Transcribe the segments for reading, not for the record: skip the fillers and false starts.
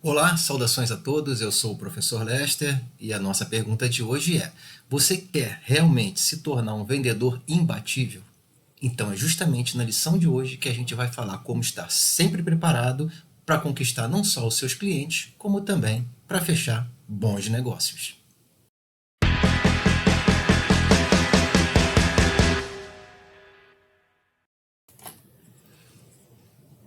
Olá, saudações a todos, eu sou o professor Lester e a nossa pergunta de hoje é: você quer realmente se tornar um vendedor imbatível? Então é justamente na lição de hoje que a gente vai falar como estar sempre preparado para conquistar não só os seus clientes, como também para fechar bons negócios.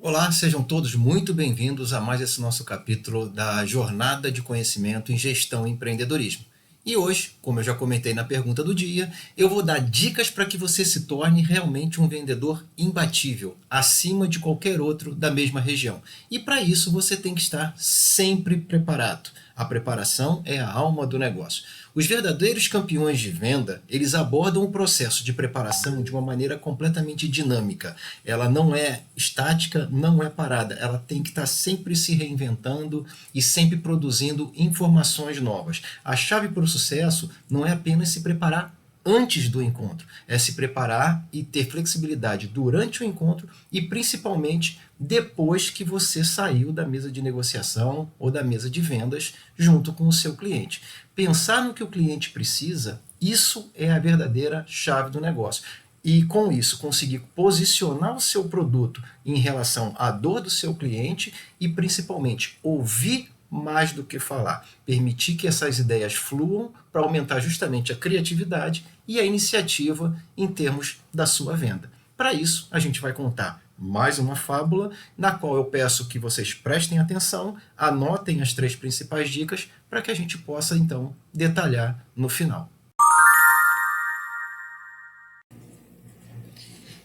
Olá, sejam todos muito bem-vindos a mais esse nosso capítulo da Jornada de Conhecimento em Gestão e Empreendedorismo. E hoje, como eu já comentei na pergunta do dia, eu vou dar dicas para que você se torne realmente um vendedor imbatível, acima de qualquer outro da mesma região. E para isso você tem que estar sempre preparado. A preparação é a alma do negócio. Os verdadeiros campeões de venda, eles abordam o processo de preparação de uma maneira completamente dinâmica. Ela não é estática, não é parada. Ela tem que estar sempre se reinventando e sempre produzindo informações novas. A chave para o sucesso não é apenas se preparar antes do encontro, é se preparar e ter flexibilidade durante o encontro e principalmente depois que você saiu da mesa de negociação ou da mesa de vendas junto com o seu cliente. Pensar no que o cliente precisa, isso é a verdadeira chave do negócio. E com isso conseguir posicionar o seu produto em relação à dor do seu cliente e principalmente ouvir mais do que falar, permitir que essas ideias fluam para aumentar justamente a criatividade e a iniciativa em termos da sua venda. Para isso, a gente vai contar mais uma fábula, na qual eu peço que vocês prestem atenção, anotem as 3 principais dicas para que a gente possa então detalhar no final.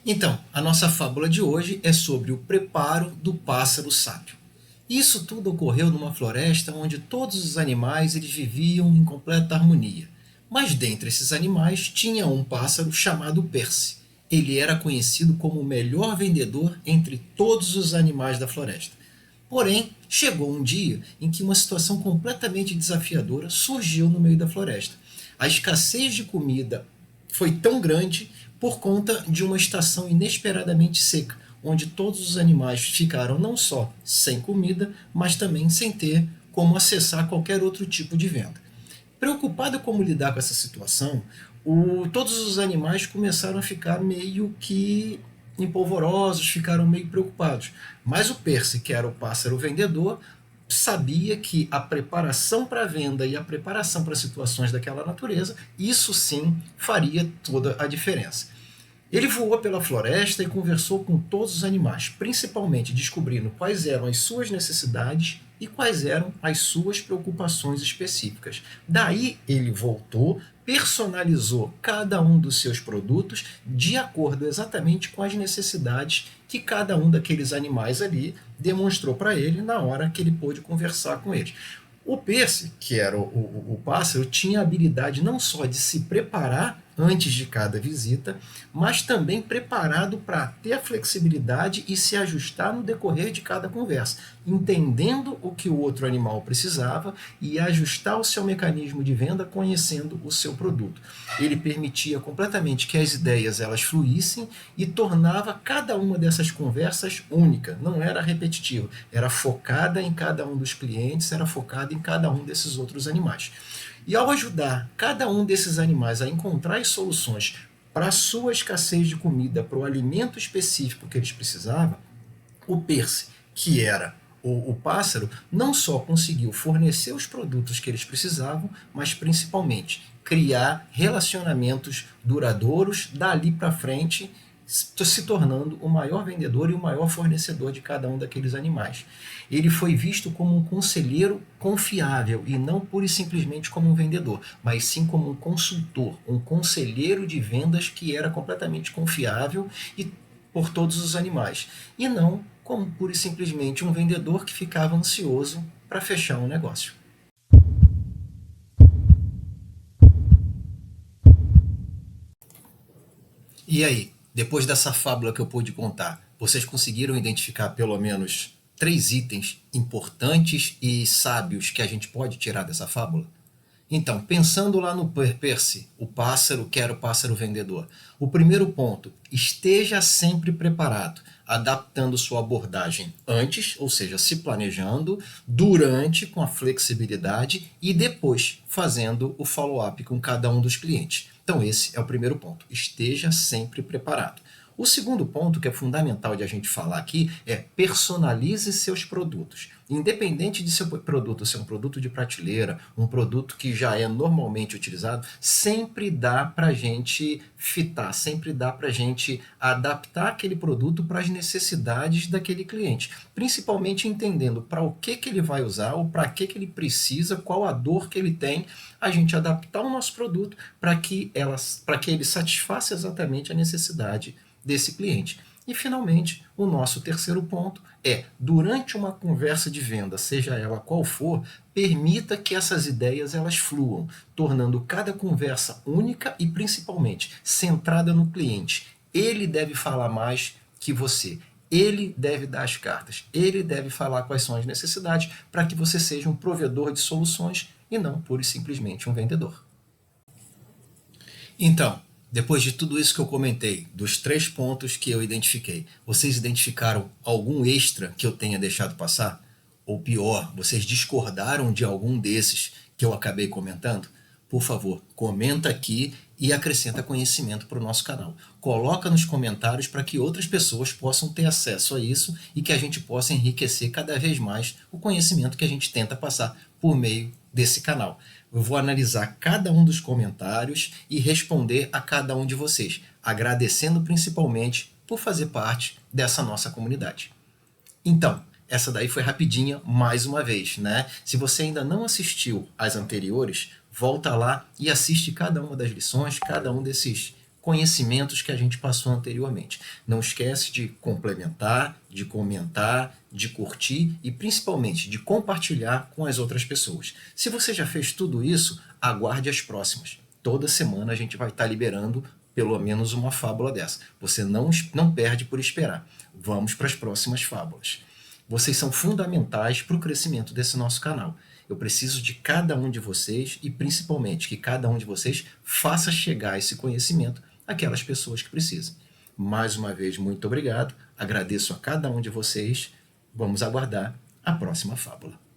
Então, a nossa fábula de hoje é sobre o preparo do pássaro sábio. Isso tudo ocorreu numa floresta onde todos os animais eles viviam em completa harmonia. Mas dentre esses animais tinha um pássaro chamado Percy. Ele era conhecido como o melhor vendedor entre todos os animais da floresta. Porém, chegou um dia em que uma situação completamente desafiadora surgiu no meio da floresta. A escassez de comida foi tão grande por conta de uma estação inesperadamente seca, onde todos os animais ficaram não só sem comida, mas também sem ter como acessar qualquer outro tipo de venda. Preocupado como lidar com essa situação, todos os animais começaram a ficar meio que empolvorosos, ficaram meio preocupados. Mas o Percy, que era o pássaro vendedor, sabia que a preparação para a venda e a preparação para situações daquela natureza, isso sim faria toda a diferença. Ele voou pela floresta e conversou com todos os animais, principalmente descobrindo quais eram as suas necessidades e quais eram as suas preocupações específicas. Daí ele voltou, personalizou cada um dos seus produtos de acordo exatamente com as necessidades que cada um daqueles animais ali demonstrou para ele na hora que ele pôde conversar com eles. O Percy, que era o pássaro, tinha a habilidade não só de se preparar antes de cada visita, mas também preparado para ter a flexibilidade e se ajustar no decorrer de cada conversa, entendendo o que o outro animal precisava e ajustar o seu mecanismo de venda conhecendo o seu produto. Ele permitia completamente que as ideias elas fluíssem e tornava cada uma dessas conversas única, não era repetitiva, era focada em cada um dos clientes, era focada em cada um desses outros animais. E ao ajudar cada um desses animais a encontrar as soluções para a sua escassez de comida, para o alimento específico que eles precisavam, o Percy, que era o pássaro, não só conseguiu fornecer os produtos que eles precisavam, mas principalmente criar relacionamentos duradouros dali para frente, se tornando o maior vendedor e o maior fornecedor de cada um daqueles animais. Ele foi visto como um conselheiro confiável e não pura e simplesmente como um vendedor, mas sim como um consultor, um conselheiro de vendas que era completamente confiável e por todos os animais, e não como pura e simplesmente um vendedor que ficava ansioso para fechar um negócio. E aí, depois dessa fábula que eu pude contar, vocês conseguiram identificar pelo menos 3 itens importantes e sábios que a gente pode tirar dessa fábula? Então, pensando lá no Percy, o pássaro que era o pássaro vendedor. O primeiro ponto, esteja sempre preparado. adaptando sua abordagem antes, ou seja, se planejando, durante, com a flexibilidade e depois fazendo o follow-up com cada um dos clientes. Então, esse é o primeiro ponto. Esteja sempre preparado. O segundo ponto, que é fundamental de a gente falar aqui, é personalize seus produtos. Independente de seu produto ser um produto de prateleira, um produto que já é normalmente utilizado, sempre dá para a gente fitar, sempre dá para a gente adaptar aquele produto para as necessidades daquele cliente. Principalmente entendendo para o que ele vai usar ou para que ele precisa, qual a dor que ele tem, a gente adaptar o nosso produto para que ele satisfaça exatamente a necessidade desse cliente. E, finalmente, o nosso terceiro ponto é, durante uma conversa de venda, seja ela qual for, permita que essas ideias elas fluam, tornando cada conversa única e, principalmente, centrada no cliente. Ele deve falar mais que você. Ele deve dar as cartas. Ele deve falar quais são as necessidades para que você seja um provedor de soluções e não pura e simplesmente um vendedor. Então, depois de tudo isso que eu comentei, dos 3 pontos que eu identifiquei, vocês identificaram algum extra que eu tenha deixado passar? Ou pior, vocês discordaram de algum desses que eu acabei comentando? Por favor, comenta aqui e acrescenta conhecimento para o nosso canal. Coloca nos comentários para que outras pessoas possam ter acesso a isso e que a gente possa enriquecer cada vez mais o conhecimento que a gente tenta passar por meio desse canal. Eu vou analisar cada um dos comentários e responder a cada um de vocês, agradecendo principalmente por fazer parte dessa nossa comunidade. Então, essa daí foi rapidinha mais uma vez, né? Se você ainda não assistiu às anteriores, volta lá e assiste cada uma das lições, cada um desses conhecimentos que a gente passou anteriormente. Não esquece de complementar, de comentar, de curtir e principalmente de compartilhar com as outras pessoas. Se você já fez tudo isso, aguarde as próximas. Toda semana a gente vai estar liberando pelo menos uma fábula dessa. Você não perde por esperar. Vamos para as próximas fábulas. Vocês são fundamentais para o crescimento desse nosso canal. Eu preciso de cada um de vocês e principalmente que cada um de vocês faça chegar esse conhecimento àquelas pessoas que precisam. Mais uma vez, muito obrigado. Agradeço a cada um de vocês. Vamos aguardar a próxima fábula.